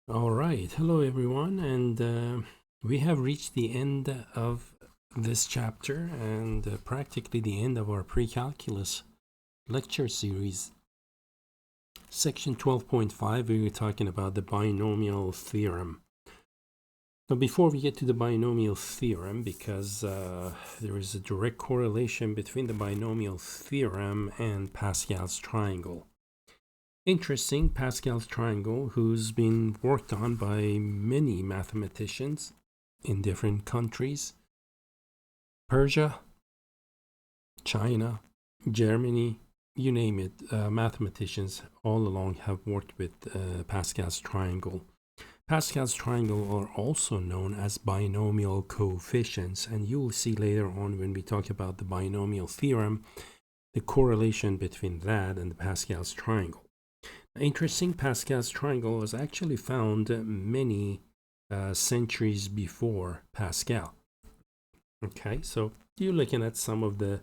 All right. Hello, everyone. And we have reached the end of this chapter and practically the end of our pre-calculus lecture series. Section 12.5, we were talking about the binomial theorem. But before we get to the binomial theorem, because there is a direct correlation between the binomial theorem and Pascal's triangle. Interesting, Pascal's triangle, who's been worked on by many mathematicians in different countries. Persia, China, Germany, you name it, mathematicians all along have worked with Pascal's triangle. Pascal's triangle are also known as binomial coefficients, and you will see later on when we talk about the binomial theorem, the correlation between that and the Pascal's triangle. Interesting, Pascal's triangle was actually found many centuries before Pascal. Okay, so you're looking at some of the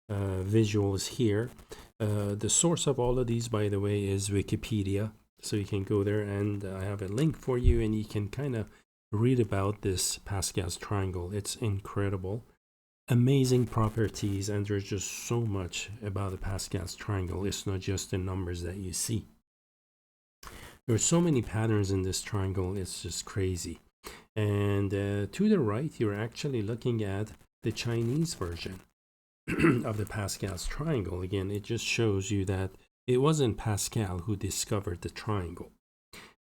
visuals here. The source of all of these, by the way, is Wikipedia. So you can go there and I have a link for you and you can kind of read about this Pascal's triangle. It's incredible. Amazing properties, and there's just so much about the Pascal's triangle. It's not just the numbers that you see. There are so many patterns in this triangle, it's just crazy. And to the right, you're actually looking at the Chinese version of the Pascal's triangle. Again, it just shows you that it wasn't Pascal who discovered the triangle.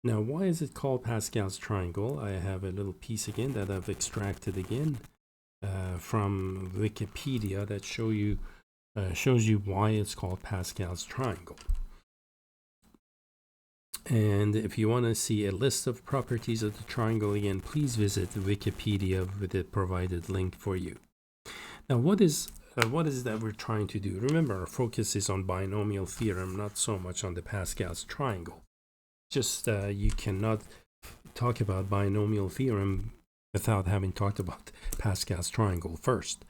Now, why is it called Pascal's triangle? I have a little piece again that I've extracted again from Wikipedia that shows you why it's called Pascal's triangle. And if you want to see a list of properties of the triangle again, please visit Wikipedia with the provided link for you. Now, what is that we're trying to do? Remember, our focus is on binomial theorem, not so much on the Pascal's triangle. Just you cannot talk about binomial theorem without having talked about Pascal's triangle first.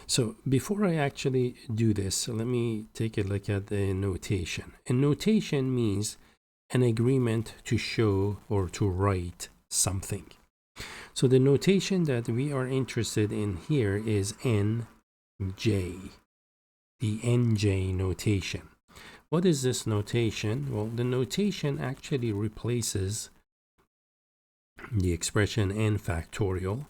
So before I actually do this, let me take a look at the notation. And notation means an agreement to show or to write something. So the notation that we are interested in here is NJ, the NJ notation. What is this notation? Well, the notation actually replaces the expression n factorial,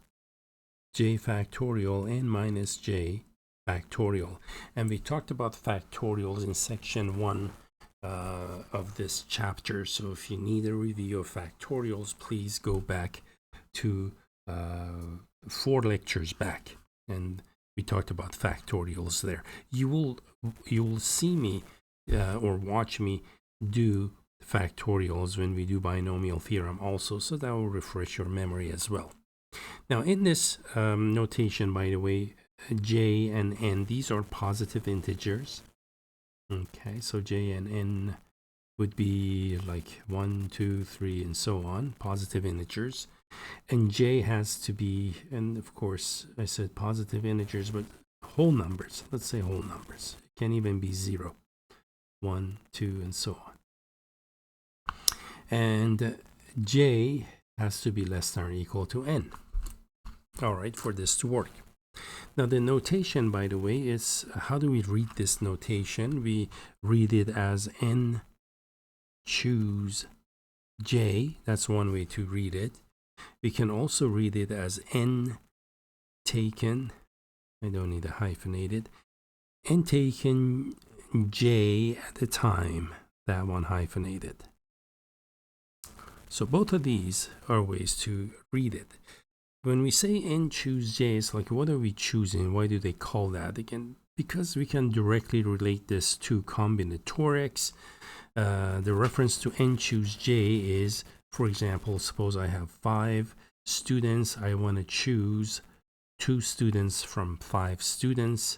j factorial, n minus j factorial. And we talked about factorials in section 1 of this chapter. So if you need a review of factorials, please go back to 4 lectures back, and we talked about factorials there. You will see me or watch me do factorials when we do binomial theorem also, so that will refresh your memory as well. Now in this notation, by the way, j and n, these are positive integers. Okay, so j and n would be like 1, 2, 3, and so on, positive integers. And j has to be, and of course I said positive integers, but whole numbers. Let's say whole numbers. It can even be 0, 1, 2, and so on. And j has to be less than or equal to n. All right, for this to work. Now the notation, by the way, is, how do we read this notation? We read it as n choose j. That's one way to read it. We can also read it as n taken, I don't need to hyphenate it, n taken j at a time, that one hyphenated. So both of these are ways to read it. When we say n choose j, it's like, what are we choosing? Why do they call that? Again, because we can directly relate this to combinatorics. The reference to n choose j is, for example, suppose I have 5 students. I want to choose 2 students from 5 students.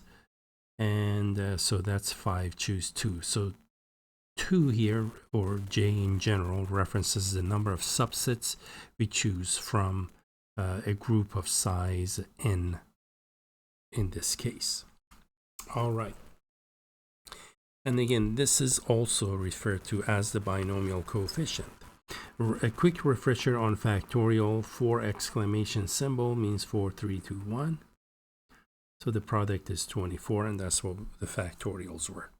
And so that's 5 choose 2. So 2 here, or j in general, references the number of subsets we choose from a group of size n in this case. All right. And again, this is also referred to as the binomial coefficient. A quick refresher on factorial. 4 exclamation symbol means 4, 3, 2, 1. So the product is 24, and that's what the factorials were.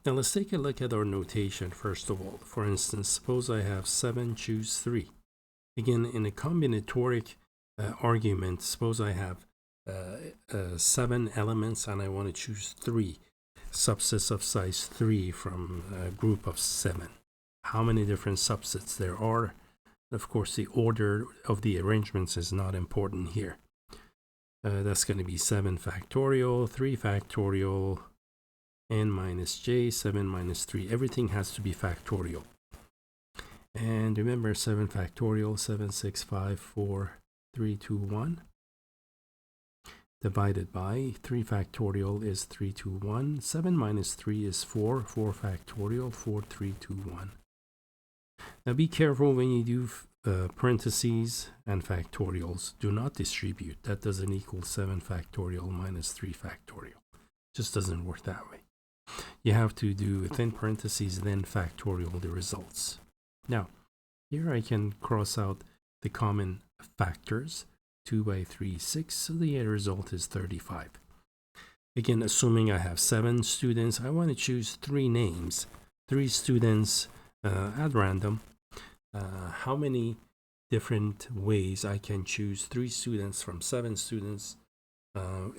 Now let's take a look at our notation first of all. For instance, suppose I have 7 choose 3. Again, in a combinatoric argument, suppose I have 7 elements and I want to choose 3 subsets of size 3 from a group of 7. How many different subsets there are? Of course, the order of the arrangements is not important here. That's going to be 7 factorial, 3 factorial, n minus j, 7 minus 3. Everything has to be factorial. And remember, 7 factorial, 7, 6, 5, 4, 3, 2, 1. Divided by 3 factorial is 3, 2, 1. 7 minus 3 is 4. 4 factorial, 4, 3, 2, 1. Now be careful when you do parentheses and factorials. Do not distribute. That doesn't equal 7 factorial minus 3 factorial. Just doesn't work that way. You have to do within parentheses, then factorial the results. Now, here I can cross out the common factors. 2 by 3, 6, so the result is 35. Again, assuming I have 7 students, I want to choose 3 names, 3 students at random. How many different ways I can choose 3 students from 7 students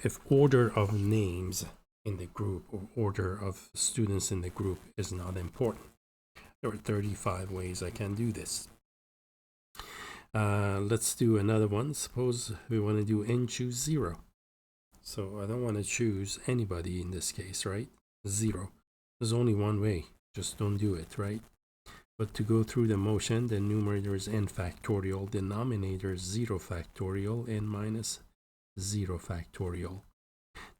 if order of names in the group or order of students in the group is not important. There are 35 ways I can do this. Let's do another one. Suppose we want to do n choose 0. So I don't want to choose anybody in this case, right? 0. There's only one way. Just don't do it, right? But to go through the motion, the numerator is n factorial, denominator is 0 factorial, n minus 0 factorial.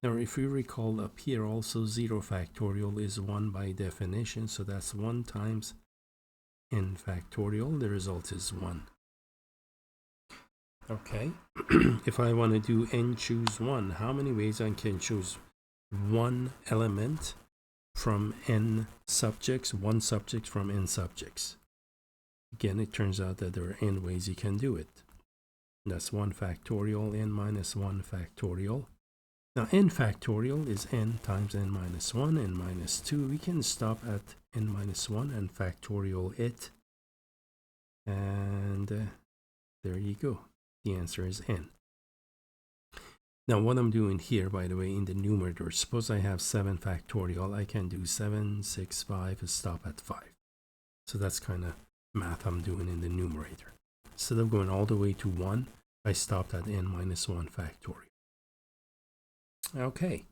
Now, if you recall up here also 0 factorial is 1 by definition, so that's 1 times n factorial. The result is 1. Okay, if I want to do n choose 1, how many ways I can choose 1 element from n subjects, 1 subject from n subjects? Again, it turns out that there are n ways you can do it. That's 1 factorial, n minus 1 factorial. Now, n factorial is n times n minus 1, n minus 2. We can stop at n minus 1 and factorial it. And there you go. The answer is n. Now, what I'm doing here, by the way, in the numerator, suppose I have 7 factorial. I can do 7, 6, 5, and stop at 5. So that's kind of math I'm doing in the numerator. Instead of going all the way to 1, I stopped at n minus 1 factorial. Okay.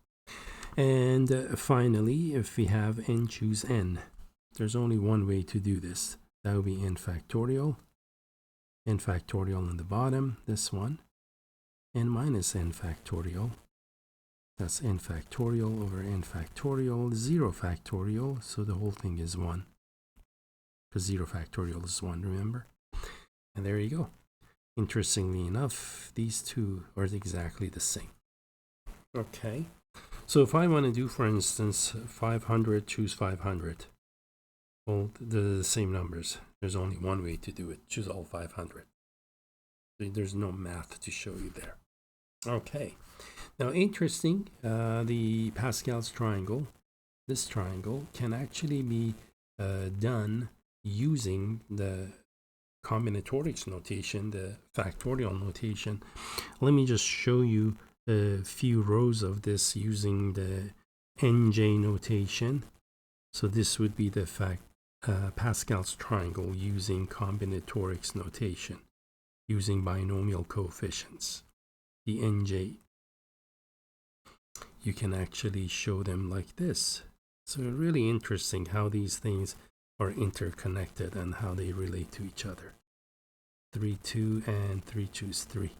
And finally, if we have n choose n, there's only one way to do this. That would be n factorial on the bottom, this one, n minus n factorial. That's n factorial over n factorial, 0 factorial, so the whole thing is 1. Because 0 factorial is 1, remember? And there you go. Interestingly enough, these two are exactly the same. Okay, so if I want to do, for instance, 500, choose 500. Well, they're the same numbers. There's only one way to do it. Choose all 500. There's no math to show you there. Okay, now interesting, the Pascal's triangle, this triangle can actually be done using the combinatorics notation, the factorial notation. Let me just show you a few rows of this using the NJ notation. So this would be the Pascal's triangle using combinatorics notation, using binomial coefficients. The NJ, you can actually show them like this. So really interesting how these things are interconnected and how they relate to each other. 3, 2, and 3 choose 3.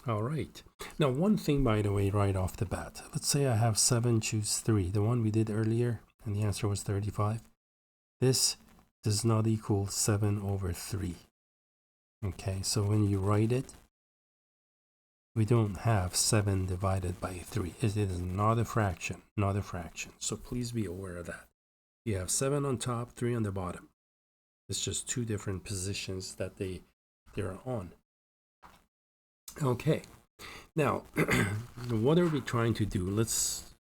All right. Now, one thing, by the way, right off the bat. Let's say I have 7 choose 3, the one we did earlier, and the answer was 35. This does not equal 7 over 3. Okay, so when you write it, we don't have 7 divided by 3. It is not a fraction, not a fraction. So please be aware of that. You have 7 on top, 3 on the bottom. It's just two different positions that they're on. Okay, now what are we trying to do? Let's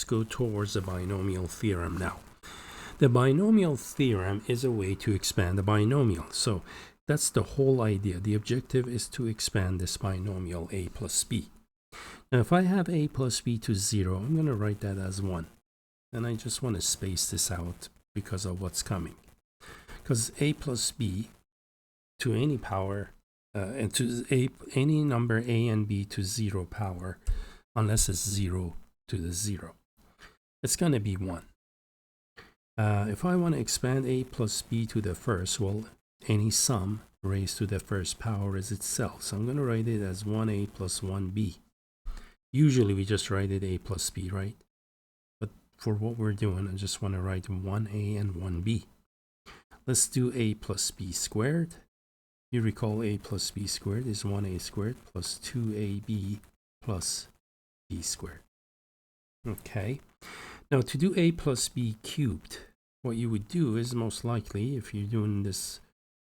go towards the binomial theorem now. The binomial theorem is a way to expand a binomial. So that's the whole idea. The objective is to expand this binomial a plus b. Now if I have a plus b to 0, I'm going to write that as 1. And I just want to space this out because of what's coming. Because a plus b to any power, and to any number a and b to 0 power, unless it's 0 to the 0, it's going to be 1. If I want to expand a plus b to the first, well, any sum raised to the first power is itself. So I'm going to write it as 1a plus 1b. Usually we just write it a plus b, right? But for what we're doing, I just want to write 1a and 1b. Let's do a plus b squared. You recall a plus b squared is 1a squared plus 2ab plus b squared. Okay. Now to do a plus b cubed, what you would do is most likely, if you're doing this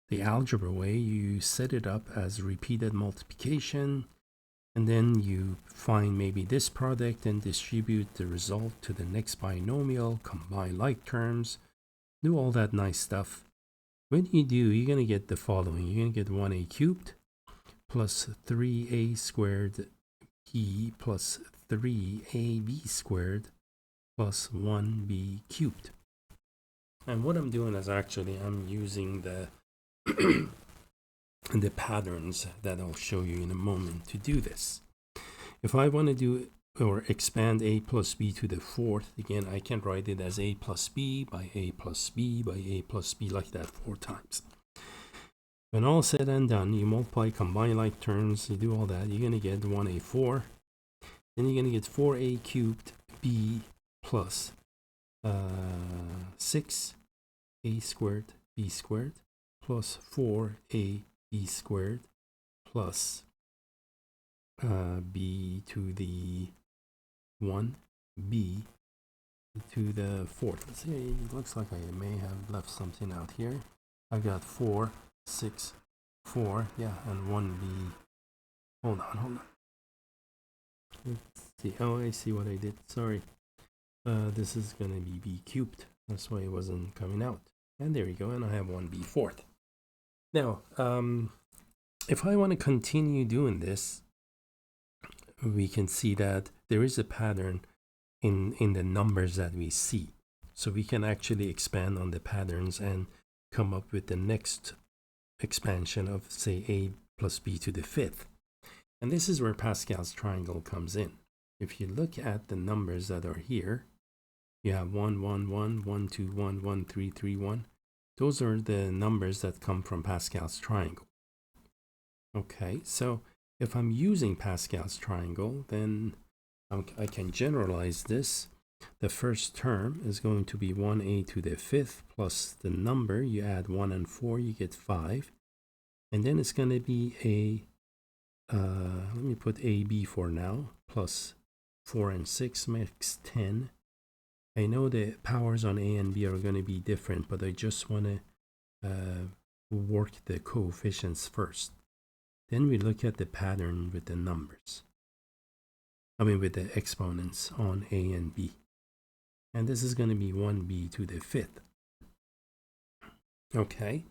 the algebra way, you set it up as repeated multiplication, and then you find maybe this product and distribute the result to the next binomial, combine like terms, do all that nice stuff. When you do, you're going to get the following. You're going to get 1a cubed plus 3a squared b plus 3ab squared plus 1b cubed. And what I'm doing is actually I'm using the the patterns that I'll show you in a moment to do this. If I want to do or expand a plus b to the fourth, again, I can write it as a plus b by a plus b by a plus b like that 4 times. When all said and done, you multiply, combine like terms, you do all that, you're going to get 1a4. Then you're going to get 4a cubed b plus 6a squared b squared plus 4a b squared plus b to the 1b to the fourth. Let's see, it looks like I may have left something out here. I got 4, 6, 4, yeah, and 1b. Hold on. Let's see. Oh, I see what I did. Sorry. This is gonna be b cubed. That's why it wasn't coming out. And there we go. And I have 1b fourth. Now, if I want to continue doing this, we can see that there is a pattern in the numbers that we see. So we can actually expand on the patterns and come up with the next expansion of, say, a plus b to the fifth. And this is where Pascal's triangle comes in. If you look at the numbers that are here, you have 1, 1, 1, 1, 2, 1, 1, 3, 3, 1. Those are the numbers that come from Pascal's triangle. Okay, so if I'm using Pascal's triangle, then I can generalize this. The first term is going to be 1a to the fifth plus the number. You add 1 and 4, you get 5. And then it's going to be a, let me put ab for now, plus 4 and 6 makes 10. I know the powers on a and b are going to be different, but I just want to work the coefficients first. Then we look at the pattern with the numbers. With the exponents on a and b. And this is going to be 1b to the fifth. Okay.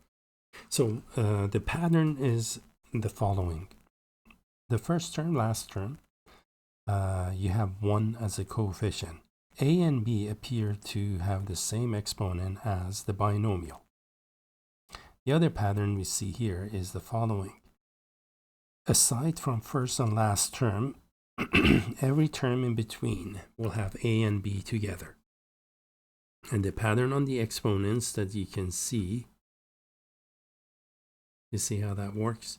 So the pattern is the following. The first term, last term, you have 1 as a coefficient. A and b appear to have the same exponent as the binomial. The other pattern we see here is the following. Aside from first and last term, every term in between will have a and b together. And the pattern on the exponents that you can see, you see how that works?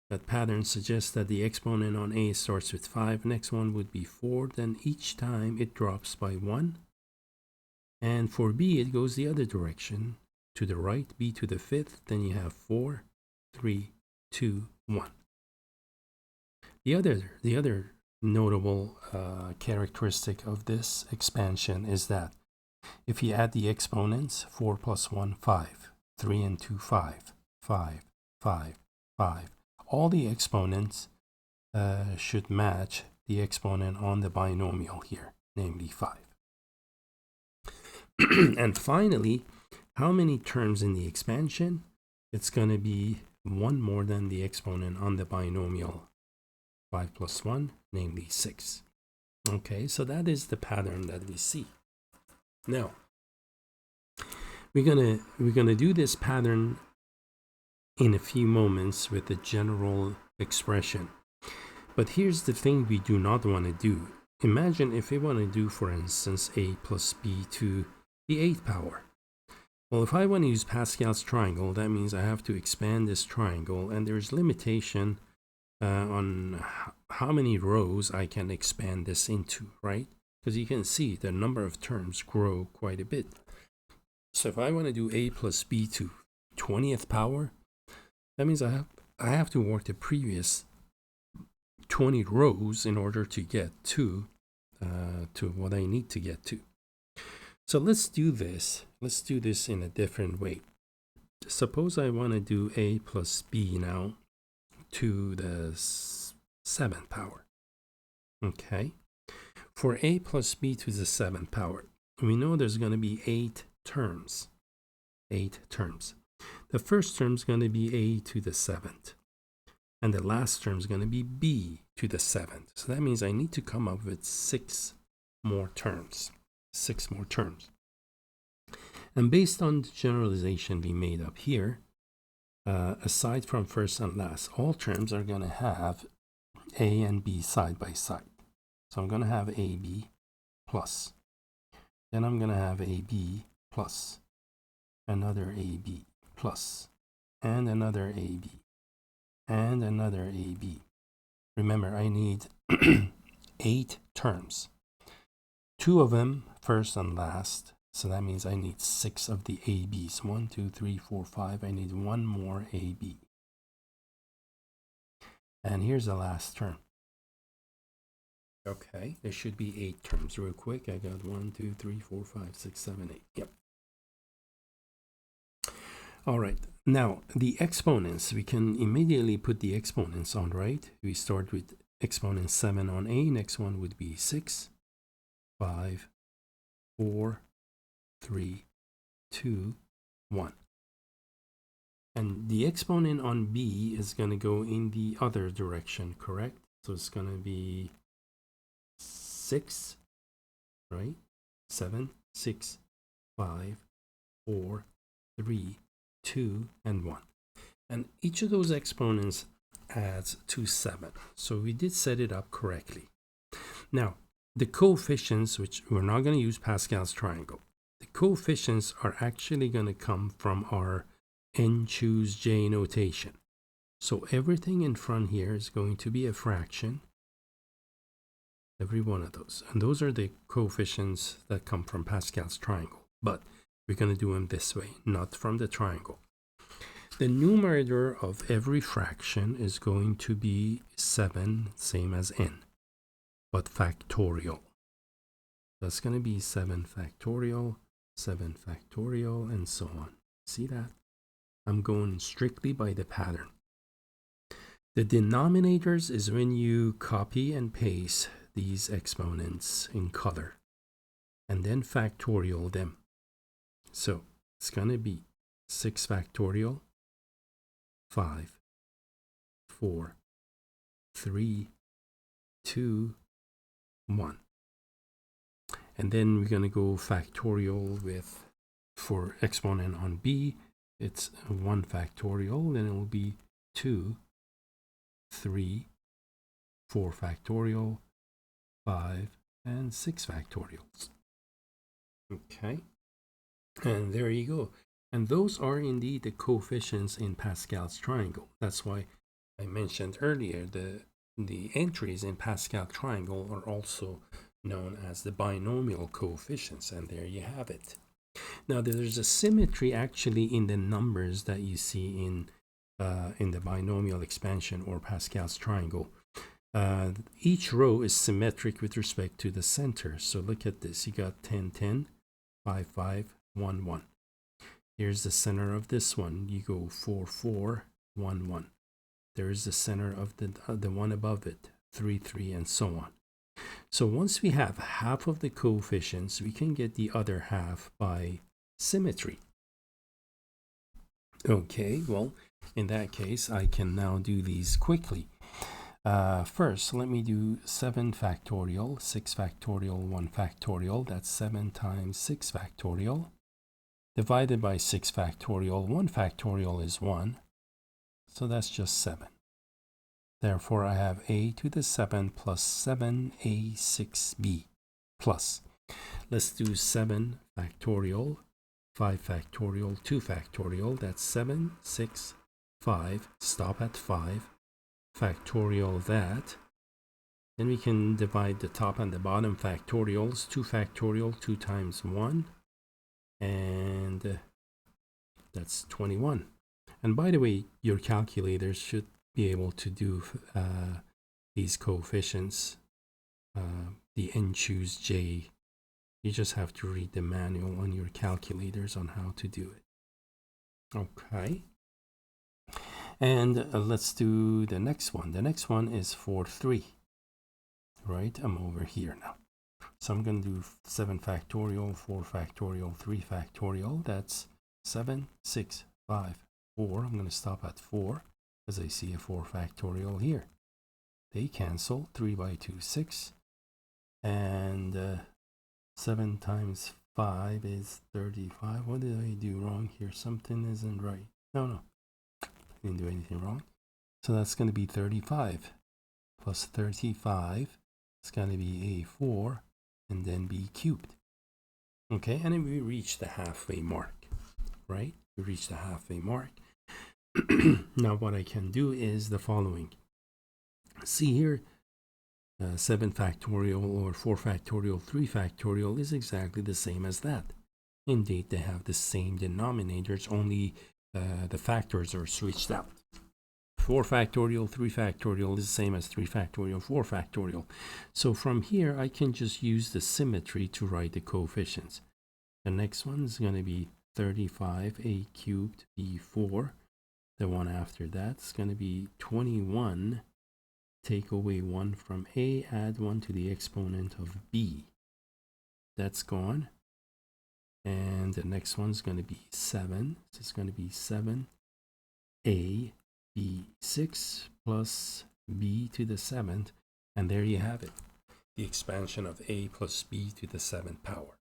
That pattern suggests that the exponent on a starts with 5, next one would be 4, then each time it drops by 1. And for b, it goes the other direction, to the right, b to the fifth, then you have 4, 3, 2, 1. The other notable characteristic of this expansion is that if you add the exponents, 4 plus 1, 5. 3 and 2, 5, 5, 5, 5. All the exponents should match the exponent on the binomial here, namely 5. And finally, how many terms in the expansion? It's going to be one more than the exponent on the binomial 5 plus 1, namely 6. Okay, so that is the pattern that we see. Now, we're gonna do this pattern in a few moments with the general expression. But here's the thing we do not want to do. Imagine if we want to do, for instance, a plus b to the 8th power. Well, if I want to use Pascal's triangle, that means I have to expand this triangle, and there's limitation on how many rows I can expand this into, right? Because you can see the number of terms grow quite a bit. So if I want to do a plus b to 20th power, that means I have to work the previous 20 rows in order to get to what I need to get to. So let's do this. Let's do this in a different way. Suppose I want to do a plus b now to the 7th power. Okay. For a plus b to the 7th power, we know there's going to be 8 terms. 8 terms. The first term is going to be a to the 7th. And the last term is going to be b to the 7th. So that means I need to come up with 6 more terms. 6 more terms. And based on the generalization we made up here, aside from first and last, all terms are going to have a and b side by side. So I'm going to have ab plus. Then I'm going to have ab plus. Another ab plus. And another ab. And another ab. Remember, I need 8 terms. 2 of them first and last. So that means I need 6 of the ab's. 1, 2, 3, 4, 5. I need 1 more ab. And here's the last term. Okay, there should be 8 terms. Real quick, I got 1, 2, 3, 4, 5, 6, 7, 8. Yep. All right. Now, the exponents, we can immediately put the exponents on, right? We start with exponent 7 on a. Next one would be 6, 5, 4, 3, 2, 1. And the exponent on b is going to go in the other direction, correct? So it's going to be 6, right? 7, 6, 5, 4, 3, 2, and 1. And each of those exponents adds to 7. So we did set it up correctly. Now, the coefficients, which we're not going to use Pascal's triangle, the coefficients are actually going to come from our n choose j notation. So everything in front here is going to be a fraction, every one of those. And those are the coefficients that come from Pascal's triangle. But we're going to do them this way, not from the triangle. The numerator of every fraction is going to be 7, same as n, but factorial. That's going to be 7 factorial, 7 factorial, and so on. See that? I'm going strictly by the pattern. The denominators is when you copy and paste these exponents in color and then factorial them. So it's going to be 6 factorial, 5, 4, 3, 2, 1. And then we're going to go factorial with, for exponent on b, it's 1 factorial, then it will be 2, 3, 4 factorial, 5, and 6 factorials. Okay, and there you go. And those are indeed the coefficients in Pascal's triangle. That's why I mentioned earlier the entries in Pascal triangle are also known as the binomial coefficients, and there you have it. Now there's a symmetry actually in the numbers that you see in the binomial expansion or Pascal's triangle. Each row is symmetric with respect to the center. So look at this. You got 10, 10, 5, 5, 1, 1. Here's the center of this one. You go 4, 4, 1, 1. There is the center of the one above it, 3, 3, and so on. So once we have half of the coefficients, we can get the other half by symmetry. Okay, well, in that case, I can now do these quickly. First, let me do 7 factorial, 6 factorial, 1 factorial. That's 7 times 6 factorial. Divided by 6 factorial, 1 factorial is 1. So that's just 7. Therefore, I have a to the 7 plus 7a6b plus. Let's do 7 factorial, 5 factorial, 2 factorial. That's 7, 6, 5. Stop at 5. Factorial that. Then we can divide the top and the bottom factorials. 2 factorial, 2 times 1. And that's 21. And by the way, your calculator should be able to do these coefficients, the n choose j. You just have to read the manual on your calculators on how to do it. Okay. And let's do the next one. The next one is 4, 3. Right? I'm over here now. So I'm going to do 7 factorial, 4 factorial, 3 factorial. That's 7, 6, 5, 4. I'm going to stop at 4 because I see a 4 factorial here. They cancel. 3 by 2, 6. And 7 times 5 is 35. What did I do wrong here? Something isn't right. No. I didn't do anything wrong. So that's going to be 35 plus 35. It's going to be a4 and then b cubed. Okay, and then we reach the halfway mark, right? We reach the halfway mark. Now what I can do is the following. See here, 7 factorial or 4 factorial, 3 factorial is exactly the same as that. Indeed, they have the same denominators, only the factors are switched out. 4 factorial, 3 factorial is the same as 3 factorial, 4 factorial. So from here, I can just use the symmetry to write the coefficients. The next one is going to be 35a cubed b4. The one after that is going to be 21. Take away 1 from a, add 1 to the exponent of b. That's gone. And the next one's going to be 7. So it's going to be 7a b6 plus b to the 7th. And there you have it. The expansion of a plus b to the 7th power.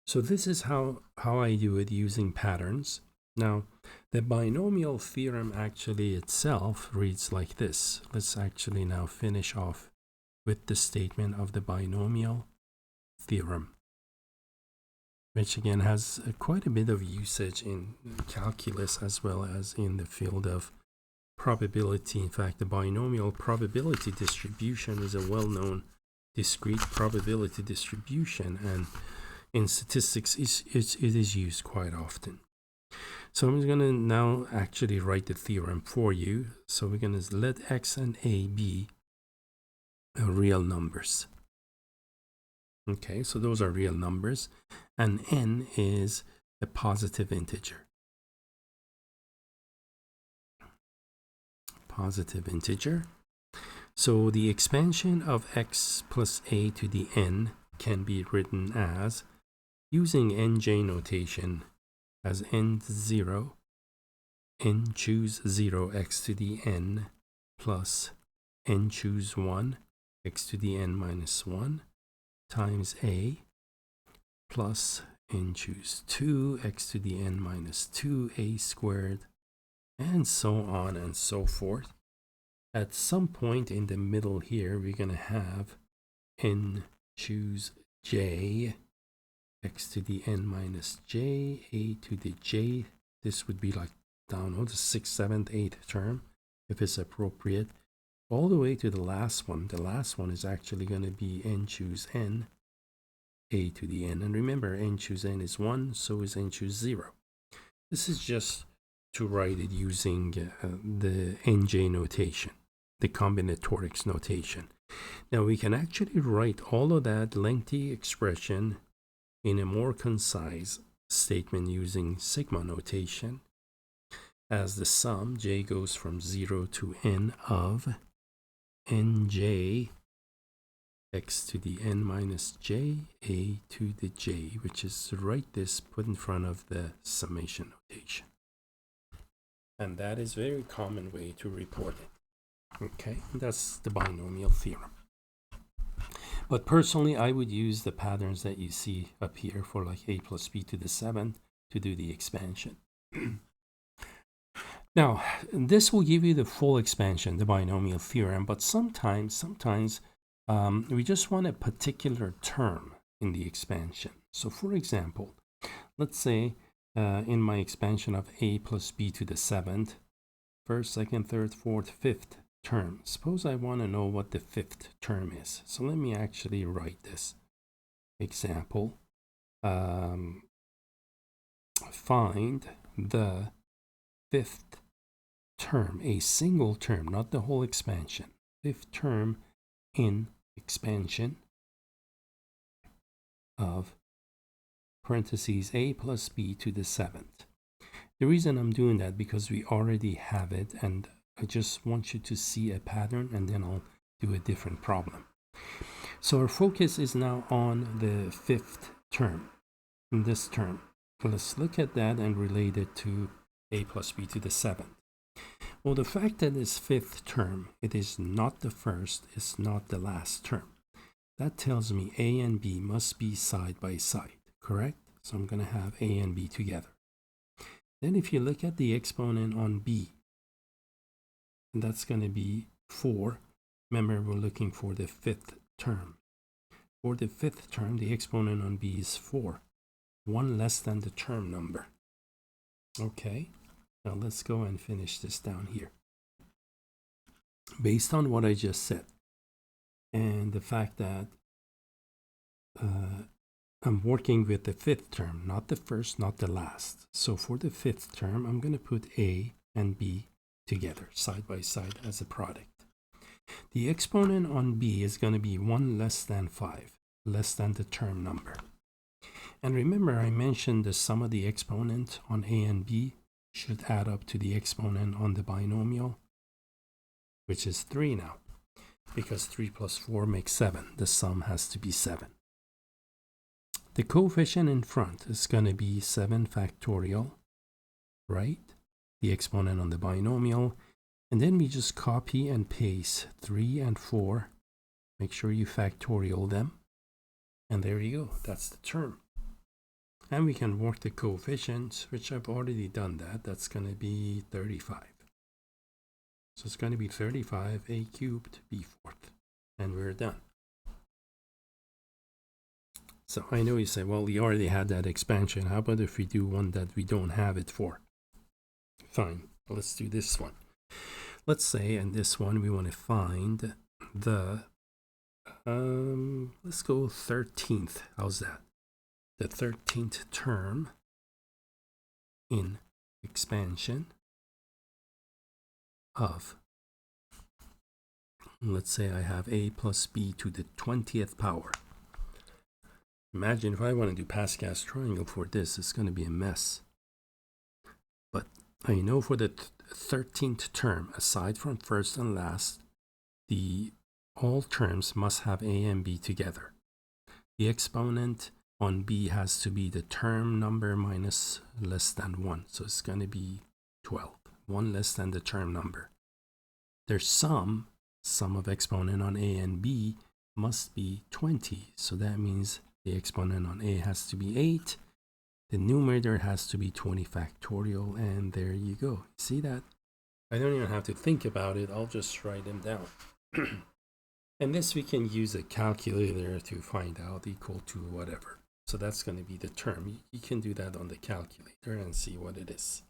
So this is how I do it using patterns. Now, the binomial theorem actually itself reads like this. Let's actually now finish off with the statement of the binomial theorem, which again has quite a bit of usage in calculus as well as in the field of probability. In fact, the binomial probability distribution is a well-known discrete probability distribution, and in statistics it is used quite often. So I'm going to now actually write the theorem for you. So we're going to let x and a be real numbers. Okay, so those are real numbers, and n is a positive integer. Positive integer. So the expansion of x plus a to the n can be written as, using nj notation, as n0, n choose 0 x to the n plus n choose 1 x to the n minus 1 times a plus n choose 2 x to the n minus 2 a squared, and so on and so forth. At some point in the middle here, we're going to have n choose j x to the n minus j, a to the j. This would be like down the 6th, 7th, 8th term, if it's appropriate, all the way to the last one. The last one is actually going to be n choose n, a to the n. And remember, n choose n is 1, so is n choose 0. This is just to write it using the nj notation, the combinatorics notation. Now we can actually write all of that lengthy expression in a more concise statement using sigma notation as the sum j goes from 0 to n of nj x to the n minus j a to the j, which is write this put in front of the summation notation. And that is a very common way to report it. Okay, that's the binomial theorem. But personally, I would use the patterns that you see up here for like a plus b to the 7th to do the expansion. Now, this will give you the full expansion, the binomial theorem, but sometimes we just want a particular term in the expansion. So for example, let's say in my expansion of a plus b to the 7th, first, second, third, fourth, fifth term. Suppose I want to know what the fifth term is. So let me actually write this. Example, find the fifth term, a single term, not the whole expansion. Fifth term in expansion of parentheses a plus b to the 7th. The reason I'm doing that because we already have it, and I just want you to see a pattern, and then I'll do a different problem. So our focus is now on the fifth term, in this term. Let's look at that and relate it to a plus b to the 7th. Well, the fact that this fifth term, it is not the first, it's not the last term. That tells me a and b must be side by side, correct? So I'm going to have a and b together. Then if you look at the exponent on b, that's going to be 4. Remember, we're looking for the fifth term. For the fifth term, the exponent on b is 4. 1 less than the term number. Okay, now let's go and finish this down here. Based on what I just said, and the fact that I'm working with the fifth term, not the first, not the last. So for the fifth term, I'm going to put a and b together, side by side as a product. The exponent on b is going to be 1 less than 5, less than the term number. And remember, I mentioned the sum of the exponent on a and b should add up to the exponent on the binomial, which is 3 now. Because 3 plus 4 makes 7. The sum has to be 7. The coefficient in front is going to be 7 factorial, right? The exponent on the binomial. And then we just copy and paste 3 and 4. Make sure you factorial them. And there you go. That's the term. And we can work the coefficients, which I've already done that. That's going to be 35. So it's going to be 35 a cubed b fourth. And we're done. So I know you say, well, we already had that expansion. How about if we do one that we don't have it for? Fine. Let's do this one. Let's say in this one we want to find the, let's go 13th. How's that? The 13th term in expansion of, let's say I have a plus b to the 20th power. Imagine if I want to do Pascal's triangle for this, it's going to be a mess. But I know for the 13th term, aside from first and last, all terms must have a and b together. The exponent on b has to be the term number minus less than 1. So it's going to be 12. 1 less than the term number. Their sum of exponent on a and b must be 20. So that means the exponent on a has to be 8. The numerator has to be 20 factorial. And there you go. See that? I don't even have to think about it. I'll just write them down. And this we can use a calculator to find out equal to whatever. So that's going to be the term. You can do that on the calculator and see what it is.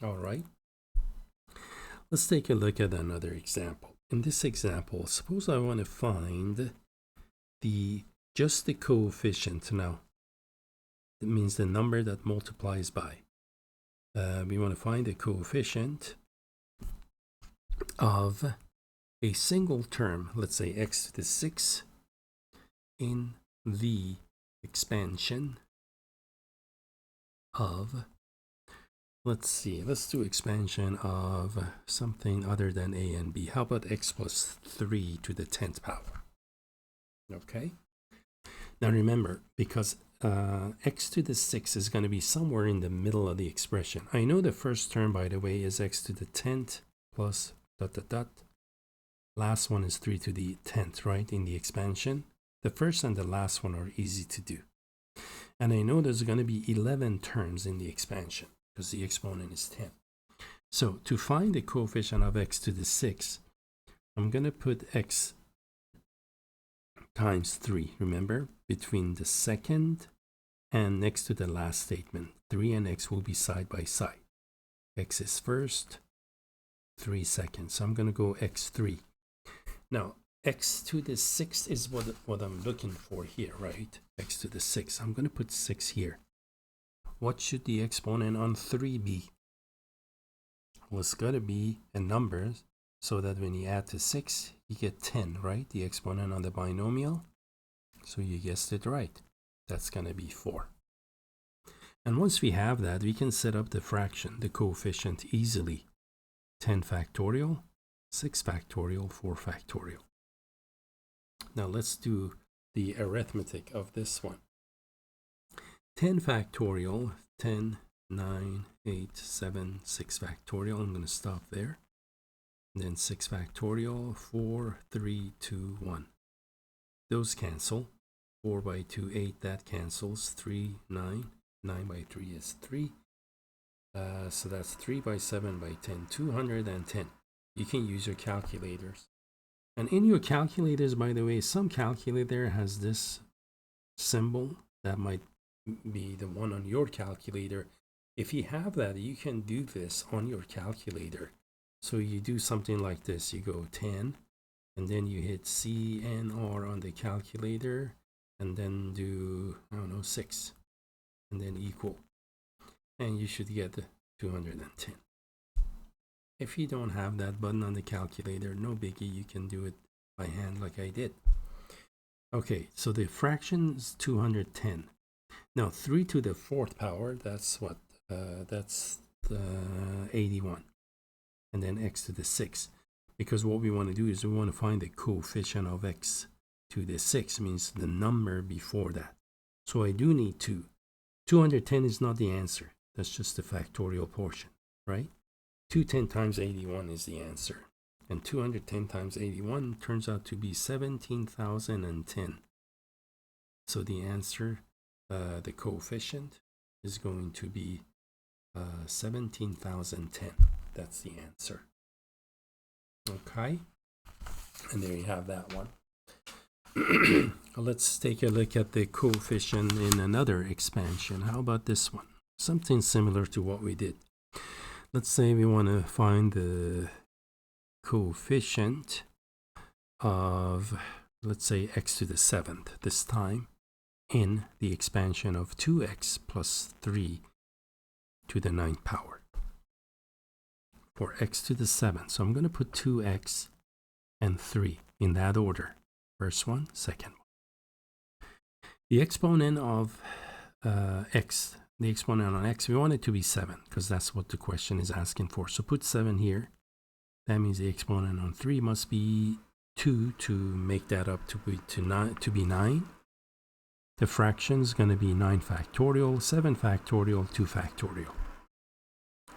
All right. Let's take a look at another example. In this example, suppose I want to find just the coefficient now. That means the number that multiplies by. We want to find the coefficient of a single term, let's say x to the 6 in the expansion of, let's see, let's do expansion of something other than a and b. How about x plus 3 to the 10th power? Okay. Now remember, because x to the 6 is going to be somewhere in the middle of the expression. I know the first term, by the way, is x to the 10th plus dot dot dot. Last one is 3 to the 10th, right, in the expansion. The first and the last one are easy to do. And I know there's going to be 11 terms in the expansion because the exponent is 10. So to find the coefficient of x to the 6, I'm going to put x times 3, remember, between the second and next to the last statement. 3 and x will be side by side. X is first, 3 second. So I'm going to go x3. Now, x to the 6 is what I'm looking for here, right? X to the 6. I'm going to put 6 here. What should the exponent on 3 be? Well, it's got to be a number so that when you add to 6, you get 10, right? The exponent on the binomial. So you guessed it right. That's going to be 4. And once we have that, we can set up the fraction, the coefficient easily. 10 factorial, 6 factorial, 4 factorial. Now let's do the arithmetic of this one. 10 factorial, 10, 9, 8, 7, 6 factorial. I'm going to stop there. And then 6 factorial, 4, 3, 2, 1. Those cancel. 4 by 2, 8, that cancels. 3, 9. 9 by 3 is 3. So that's 3 by 7 by 10, 210. You can use your calculators. And in your calculators, by the way, some calculator has this symbol that might be the one on your calculator. If you have that, you can do this on your calculator. So you do something like this. You go 10, and then you hit CNR on the calculator, and then do, I don't know, 6, and then equal. And you should get 210. If you don't have that button on the calculator, no biggie, you can do it by hand like I did. Okay, so the fraction is 210. Now 3 to the 4th power, that's what? That's 81. And then x to the 6. Because what we want to do is we want to find the coefficient of x to the 6, means the number before that. So I do need 2. 210 is not the answer. That's just the factorial portion, right? 210 times 81 is the answer. And 210 times 81 turns out to be 17,010. So the answer, the coefficient, is going to be 17,010. That's the answer. Okay. And there you have that one. Let's take a look at the coefficient in another expansion. How about this one? Something similar to what we did. Let's say we want to find the coefficient of, let's say, x to the 7th this time in the expansion of 2x plus 3 to the 9th power for x to the 7th. So I'm going to put 2x and 3 in that order. First one, second one. The exponent of x, the exponent on x, we want it to be 7 because that's what the question is asking for. So put 7 here. That means the exponent on 3 must be 2 to make that up to be 9. The fraction is going to be 9 factorial, 7 factorial, 2 factorial.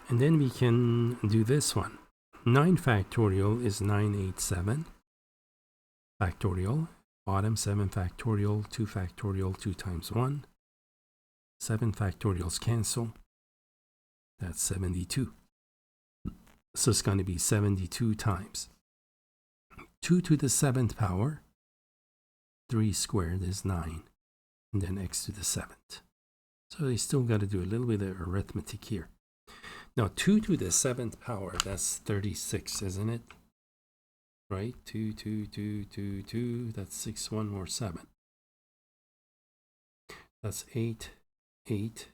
And then we can do this one. 9 factorial is 987 factorial. Bottom 7 factorial, 2 factorial, 2 times 1. 7 factorials cancel. That's 72. So it's going to be 72 times 2 to the 7th power. 3 squared is 9. And then x to the 7th. So they still got to do a little bit of arithmetic here. Now 2 to the 7th power, that's 36, isn't it? Right? 2, 2, 2, 2, 2. That's 6, 1 more 7. That's 8, 8.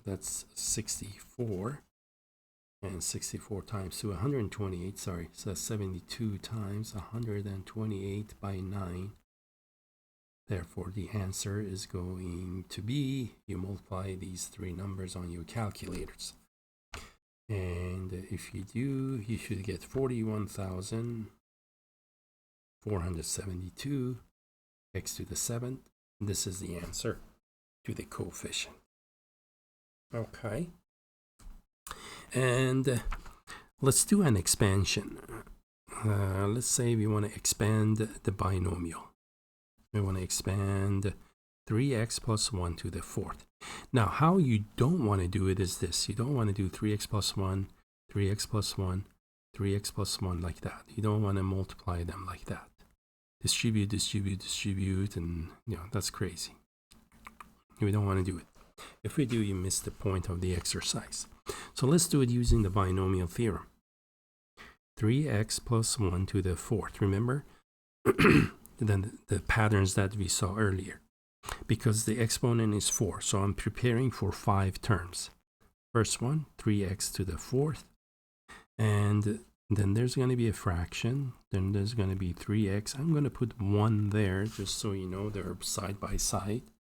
That's 64. And 64 times 2, 128, sorry. So that's 72 times 128 by 9. Therefore, the answer is going to be, you multiply these three numbers on your calculators. And if you do, you should get 41,472 x to the 7th. This is the answer to the coefficient. Okay. And let's do an expansion. Let's say we want to expand the binomial. We want to expand 3x plus 1 to the 4th. Now, how you don't want to do it is this. You don't want to do 3x plus 1, 3x plus 1, 3x plus 1 like that. You don't want to multiply them like that. Distribute, distribute, distribute, and that's crazy. We don't want to do it. If we do, you miss the point of the exercise. So let's do it using the binomial theorem. 3x plus 1 to the 4th. Remember? Then the patterns that we saw earlier. Because the exponent is 4, so I'm preparing for 5 terms. First one, 3x to the 4th. And then there's going to be a fraction. Then there's going to be 3x. I'm going to put 1 there, just so you know they're side by side.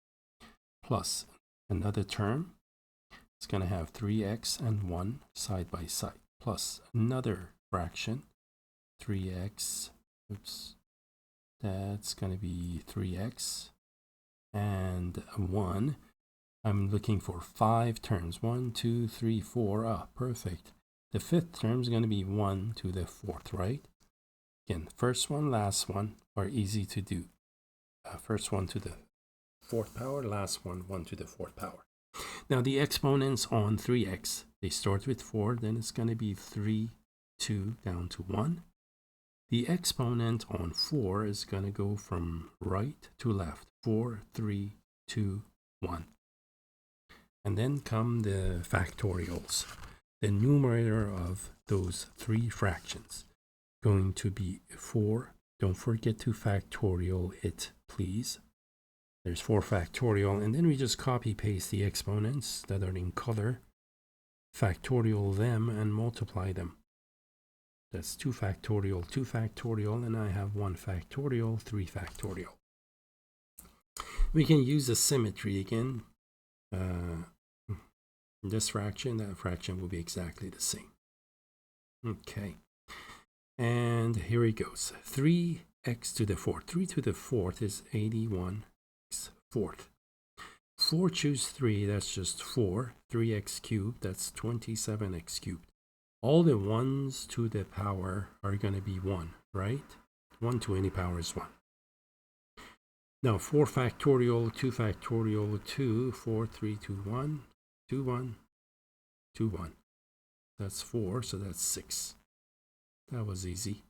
Plus another term. It's going to have 3x and 1 side by side. Plus another fraction, 3x. Oops. That's going to be 3x and 1. I'm looking for 5 terms. 1, 2, 3, 4. Ah, perfect. The 5th term is going to be 1 to the 4th, right? Again, first one, last one are easy to do. First one to the 4th power, last one, 1 to the 4th power. Now, the exponents on 3x, they start with 4, then it's going to be 3, 2, down to 1. The exponent on 4 is going to go from right to left. 4, 3, 2, 1. And then come the factorials. The numerator of those 3 fractions going to be 4. Don't forget to factorial it, please. There's 4 factorial, and then we just copy paste the exponents that are in color, factorial them, and multiply them. That's 2 factorial, and I have 1 factorial, 3 factorial. We can use a symmetry again. This fraction, that fraction will be exactly the same. Okay. And here it goes. 3x to the 4th. 3 to the 4th is 81x 4th. 4 choose 3, that's just 4. 3x cubed, that's 27x cubed. All the 1s to the power are going to be 1, right? 1 to any power is 1. Now, 4 factorial, 2 factorial, 2, 4, 3, 2, 1, 2, 1, 2, 1. That's 4, so that's 6. That was easy.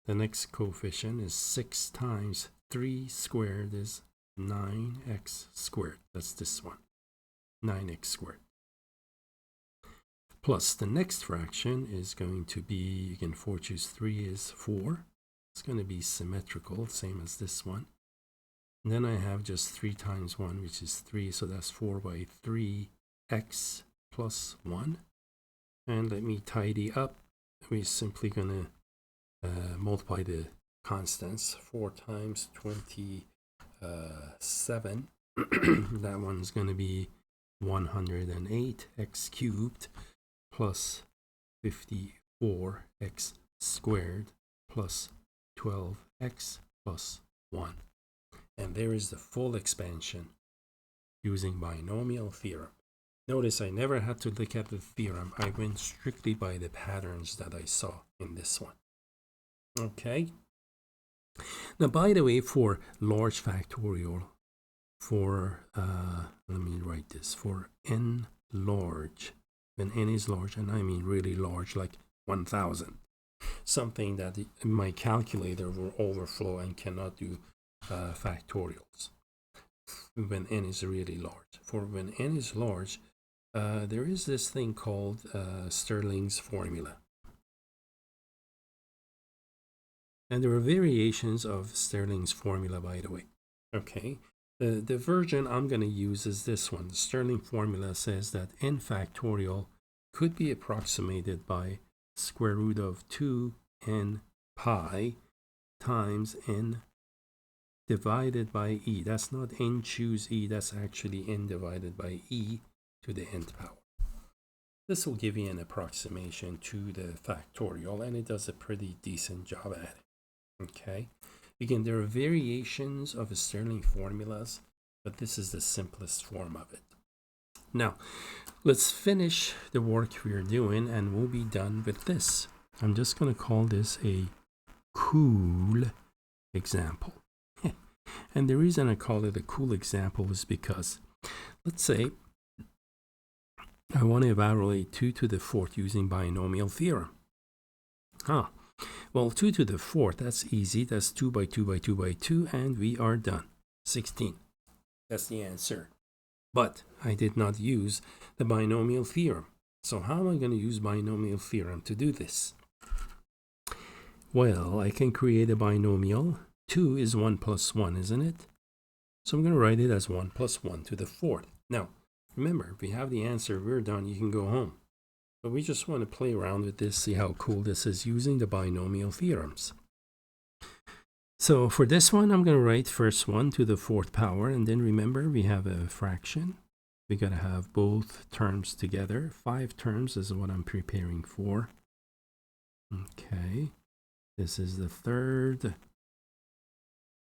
The next coefficient is 6 times 3 squared is 9x squared. That's this one, 9x squared. Plus the next fraction is going to be, again, 4 choose 3 is 4. It's going to be symmetrical, same as this one. And then I have just 3 times 1, which is 3. So that's 4 by 3x plus 1. And let me tidy up. We're simply going to multiply the constants. 4 times 27. That one's going to be 108x cubed plus 54x squared plus 12x plus 1. And there is the full expansion using binomial theorem. Notice I never had to look at the theorem. I went strictly by the patterns that I saw in this one. Okay. Now, by the way, for large factorial, for, let me write this, for n large, when n is large, and I mean really large, like 1,000, something that my calculator will overflow and cannot do factorials when n is really large. For when n is large, there is this thing called Stirling's formula. And there are variations of Stirling's formula, by the way. Okay, the version I'm going to use is this one. The Stirling formula says that n factorial could be approximated by square root of 2n pi times n divided by e. That's not n choose e, that's actually n divided by e to the nth power. This will give you an approximation to the factorial, and it does a pretty decent job at it. Okay. Again, there are variations of Stirling formulas, but this is the simplest form of it. Now, let's finish the work we're doing, and we'll be done with this. I'm just going to call this a cool example. And the reason I call it a cool example is because, let's say, I want to evaluate 2 to the 4th using binomial theorem. Well, 2 to the 4th, that's easy. That's 2 by 2 by 2 by 2, and we are done. 16. That's the answer. But I did not use the binomial theorem. So how am I going to use binomial theorem to do this? Well, I can create a binomial. 2 is 1 plus 1, isn't it? So I'm going to write it as 1 plus 1 to the 4th. Now, remember, if we have the answer, we're done, you can go home. But we just want to play around with this, see how cool this is using the binomial theorems. So for this one, I'm going to write first 1 to the 4th power, and then remember we have a fraction. We got to have both terms together. 5 terms is what I'm preparing for. Okay, this is the 3rd,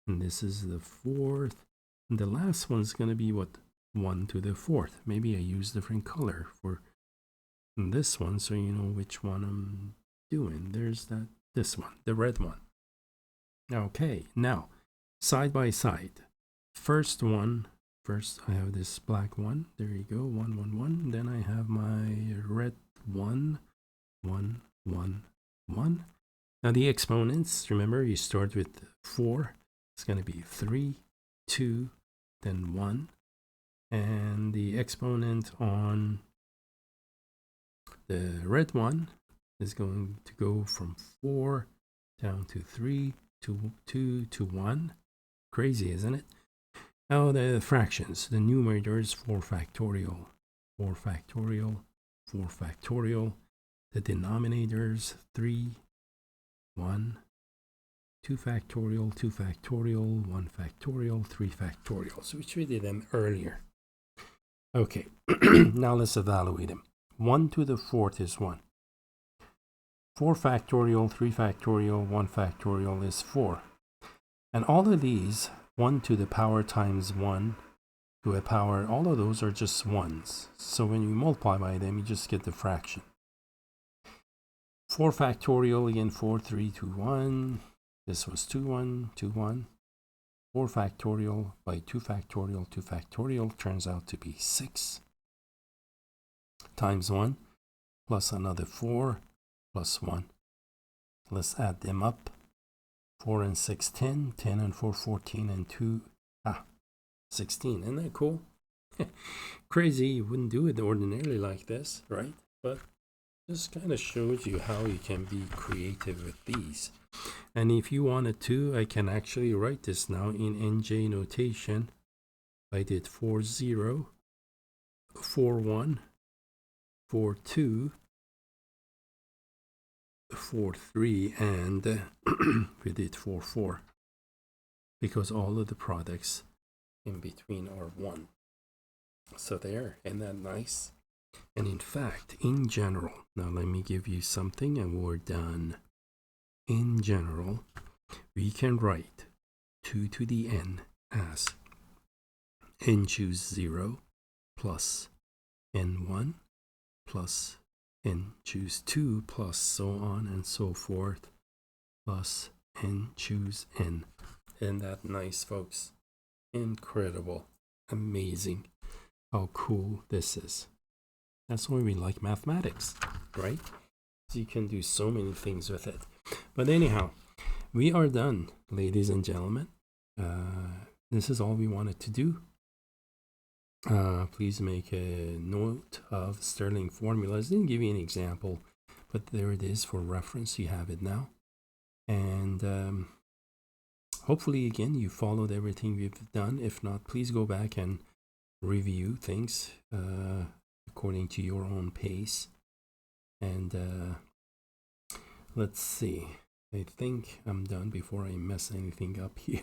and this is the 4th, and the last one's going to be what? 1 to the 4th. Maybe I use different color for this one so you know which one I'm doing. There's this one, the red one. Okay, now side by side. First I have this black one. There you go, 1 1 1. Then I have my red 1 1 1 1. Now the exponents, remember you start with 4. It's going to be 3 2 then 1. And the exponent on the red one is going to go from 4 down to 3 to 2 to 1. Crazy, isn't it? Now the fractions, the numerator is 4 factorial, 4 factorial, 4 factorial. The denominators 3, 1, 2 factorial, 2 factorial, 1 factorial, 3 factorial. So we treated them earlier. Okay, now let's evaluate them. 1 to the 4th is 1. 4 factorial, 3 factorial, 1 factorial is 4. And all of these, 1 to the power times 1 to a power, all of those are just 1s. So when you multiply by them, you just get the fraction. 4 factorial, again, 4, 3, 2, 1. This was 2, 1, 2, 1. 4 factorial by 2 factorial, 2 factorial turns out to be 6 times 1 plus another 4 plus 1. Let's add them up. 4 and 6, 10. 10 and 4, 14 and 2, 16. Isn't that cool? Crazy, you wouldn't do it ordinarily like this, right? But this kind of shows you how you can be creative with these. And if you wanted to, I can actually write this now in NJ notation. I did 4 0, 4 1, 4 2, 4 3, and we did 4 4, because all of the products in between are 1. So there, isn't that nice? And in fact, in general, now let me give you something and we're done. In general, we can write 2 to the n as n choose 0 plus n1 plus n choose 2 plus so on and so forth plus n choose n. Isn't that nice, folks? Incredible. Amazing how cool this is. That's why we like mathematics, right? So you can do so many things with it. But anyhow, we are done, ladies and gentlemen. This is all we wanted to do. Please make a note of Stirling formulas. I didn't give you an example, but there it is for reference. You have it now. And hopefully, again, you followed everything we've done. If not, please go back and review things according to your own pace. And let's see. I think I'm done before I mess anything up here.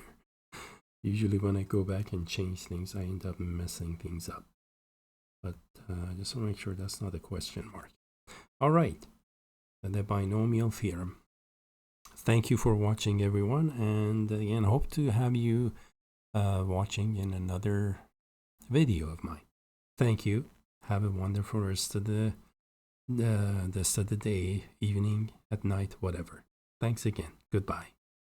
Usually when I go back and change things, I end up messing things up. But I just want to make sure that's not a question mark. All right, the binomial theorem. Thank you for watching, everyone, and again, hope to have you watching in another video of mine. Thank you. Have a wonderful rest of the day, evening, at night, whatever. Thanks again. Goodbye.